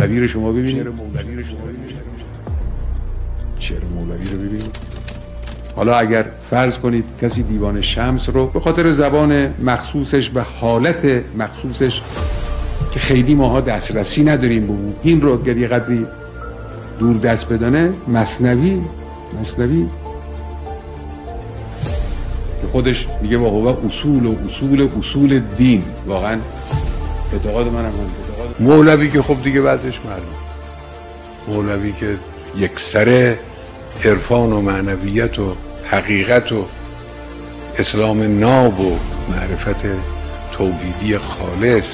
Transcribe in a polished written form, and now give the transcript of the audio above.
مولوی رو شما ببینید، شعر مولوی رو ببینید. حالا اگر فرض کنید کسی دیوان شمس رو به خاطر زبان مخصوصش و حالت مخصوصش که خیلی ماها دسترسی نداریم به اون، این رو اگر یه قدری دور دست بدانه، مثنوی که خودش میگه و هو اصول دین، واقعا اعتقاد منم هم مولوی که خب دیگه بعدش معلوم، مولوی که یکسره عرفان و معنویت و حقیقت و اسلام ناب و معرفت توحیدی خالص